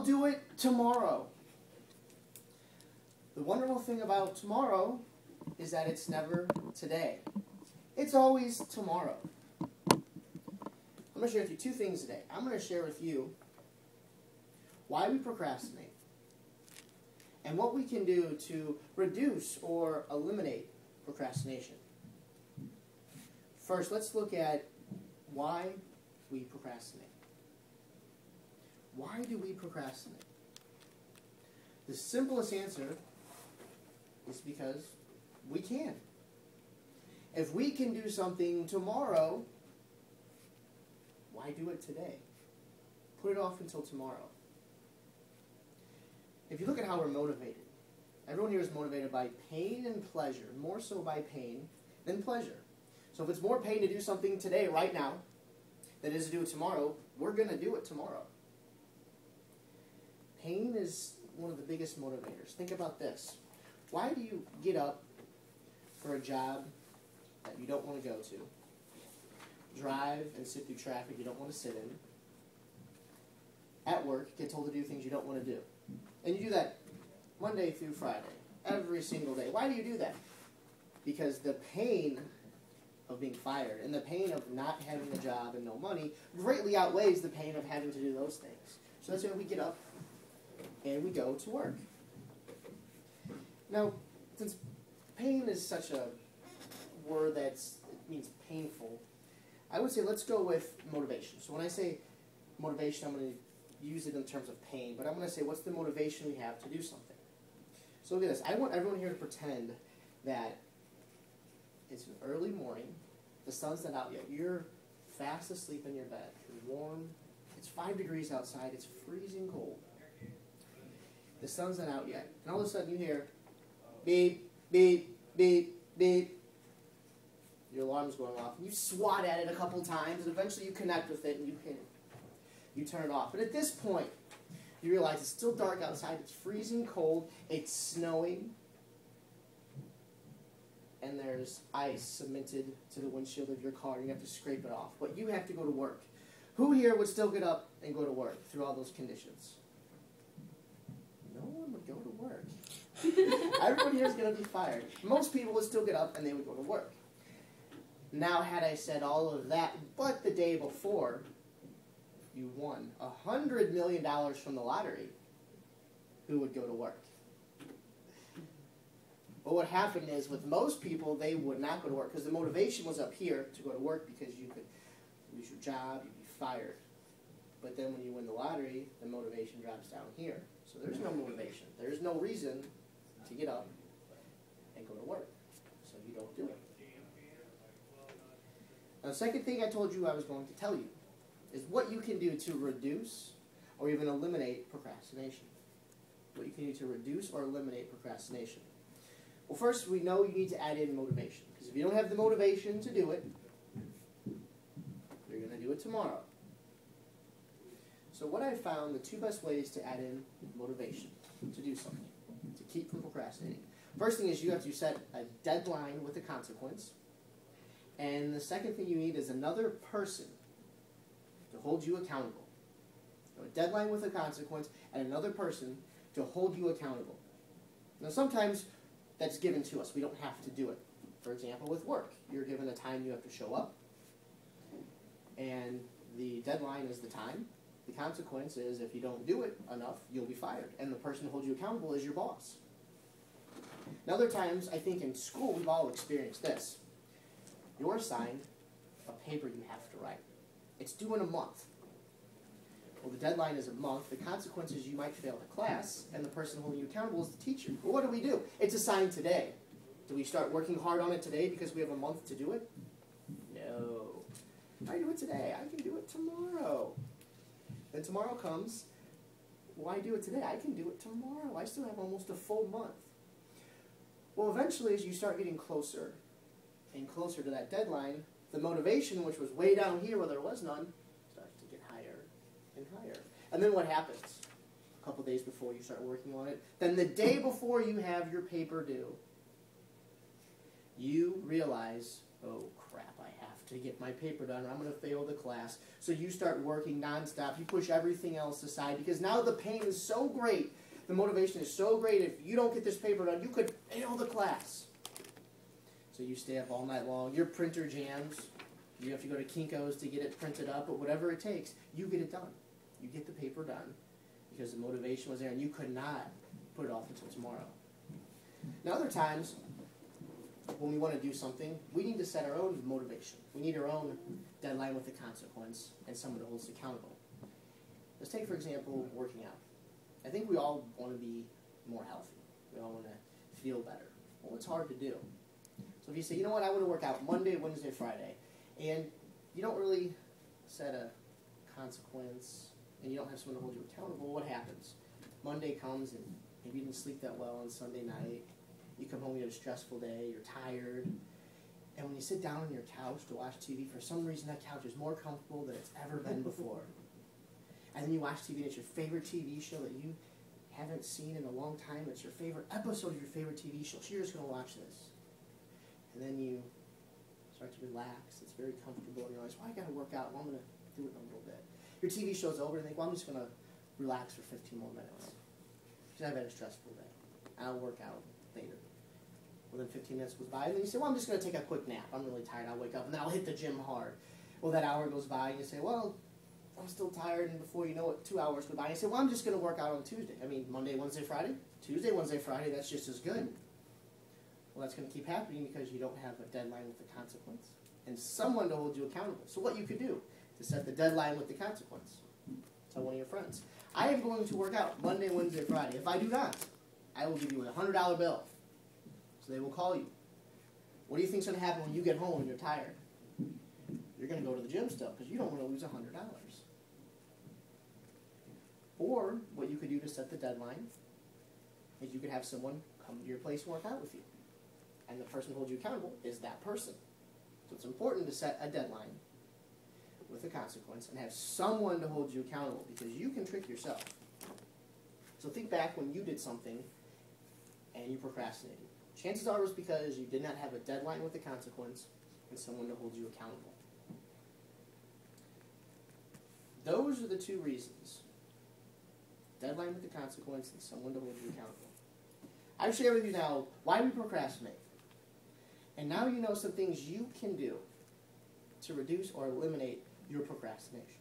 I'll do it tomorrow. The wonderful thing about tomorrow is that it's never today. It's always tomorrow. I'm going to share with you two things today. I'm going to share with you why we procrastinate and what we can do to reduce or eliminate procrastination. First, let's look at why we procrastinate. Why do we procrastinate? The simplest answer is because we can. If we can do something tomorrow, why do it today? Put it off until tomorrow. If you look at how we're motivated, everyone here is motivated by pain and pleasure, more so by pain than pleasure. So if it's more pain to do something today, right now, than it is to do it tomorrow, we're going to do it tomorrow. Pain is one of the biggest motivators. Think about this. Why do you get up for a job that you don't want to go to, drive and sit through traffic you don't want to sit in, at work get told to do things you don't want to do, and you do that Monday through Friday, every single day? Why do you do that? Because the pain of being fired and the pain of not having a job and no money greatly outweighs the pain of having to do those things. So that's why we get up and we go to work. Now, since pain is such a word that means painful, I would say let's go with motivation. So when I say motivation, I'm going to use it in terms of pain, but I'm going to say what's the motivation we have to do something. So look at this. I want everyone here to pretend that it's an early morning, the sun's not out yet, you're fast asleep in your bed, you're warm, it's 5 degrees outside, it's freezing cold. The sun's not out yet, and all of a sudden you hear beep, beep, beep, beep. Your alarm's going off, and you swat at it a couple times, and eventually you connect with it, and you hit it. You turn it off. But at this point, you realize it's still dark outside, it's freezing cold, it's snowing, and there's ice cemented to the windshield of your car, and you have to scrape it off. But you have to go to work. Who here would still get up and go to work through all those conditions? No one would go to work. Everyone here is going to be fired. Most people would still get up and they would go to work. Now, had I said all of that, but the day before, you won $100 million from the lottery, who would go to work? But what happened is, with most people, they would not go to work because the motivation was up here to go to work because you could lose your job, you'd be fired. But then when you win the lottery, the motivation drops down here. So there's no motivation. There's no reason to get up and go to work. So you don't do it. Now, the second thing I told you I was going to tell you is what you can do to reduce or even eliminate procrastination. What you can do to reduce or eliminate procrastination. Well, first, we know you need to add in motivation. Because if you don't have the motivation to do it, you're going to do it tomorrow. So what I found, the two best ways to add in motivation to do something, to keep from procrastinating. First thing is you have to set a deadline with a consequence. And the second thing you need is another person to hold you accountable. So a deadline with a consequence and another person to hold you accountable. Now sometimes that's given to us. We don't have to do it. For example, with work, you're given a time you have to show up, and the deadline is the time. The consequence is if you don't do it enough, you'll be fired, and the person who holds you accountable is your boss. Now, other times, I think in school, we've all experienced this. You're assigned a paper you have to write. It's due in a month. Well, the deadline is a month. The consequence is you might fail the class, and the person holding you accountable is the teacher. Well, what do? It's assigned today. Do we start working hard on it today because we have a month to do it? No. I do it today. I can do it tomorrow. Then tomorrow comes. Why do it today? I can do it tomorrow. I still have almost a full month. Well, eventually, as you start getting closer and closer to that deadline, the motivation, which was way down here where there was none, starts to get higher and higher. And then what happens? A couple days before you start working on it, then the day before you have your paper due, you realize, oh crap, I have to get my paper done, or I'm going to fail the class. So you start working nonstop. You push everything else aside because now the pain is so great. The motivation is so great. If you don't get this paper done, you could fail the class. So you stay up all night long. Your printer jams. You have to go to Kinko's to get it printed up, but whatever it takes, you get it done. You get the paper done because the motivation was there and you could not put it off until tomorrow. Now, other times, when we want to do something, we need to set our own motivation. We need our own deadline with the consequence and someone to hold us accountable. Let's take, for example, working out. I think we all want to be more healthy. We all want to feel better. Well, it's hard to do. So if you say, you know what, I want to work out Monday, Wednesday, Friday, and you don't really set a consequence and you don't have someone to hold you accountable, what happens? Monday comes and maybe you didn't sleep that well on Sunday night. You come home, you had a stressful day, you're tired. And when you sit down on your couch to watch TV, for some reason that couch is more comfortable than it's ever been before. And then you watch TV and it's your favorite TV show that you haven't seen in a long time. It's your favorite episode of your favorite TV show. So you're just going to watch this. And then you start to relax. It's very comfortable. And you realize, well, I got to work out. Well, I'm going to do it in a little bit. Your TV show's over and you think, well, I'm just going to relax for 15 more minutes. Because I've had a stressful day. I'll work out later. Well, then 15 minutes goes by, and then you say, well, I'm just going to take a quick nap. I'm really tired. I'll wake up, and then I'll hit the gym hard. Well, that hour goes by, and you say, well, I'm still tired, and before you know it, 2 hours go by, and you say, well, I'm just going to work out on Tuesday. I mean, Monday, Wednesday, Friday? Tuesday, Wednesday, Friday, that's just as good. Well, that's going to keep happening because you don't have a deadline with the consequence and someone to hold you accountable. So what you could do to set the deadline with the consequence, tell one of your friends, I am going to work out Monday, Wednesday, Friday. If I do not, I will give you a $100 bill. So they will call you. What do you think is going to happen when you get home and you're tired? You're going to go to the gym still because you don't want to lose $100. Or what you could do to set the deadline is you could have someone come to your place and work out with you. And the person who holds you accountable is that person. So it's important to set a deadline with a consequence and have someone to hold you accountable because you can trick yourself. So think back when you did something and you procrastinated. Chances are it was because you did not have a deadline with a consequence and someone to hold you accountable. Those are the two reasons. Deadline with the consequence and someone to hold you accountable. I've shared with you now why we procrastinate. And now you know some things you can do to reduce or eliminate your procrastination.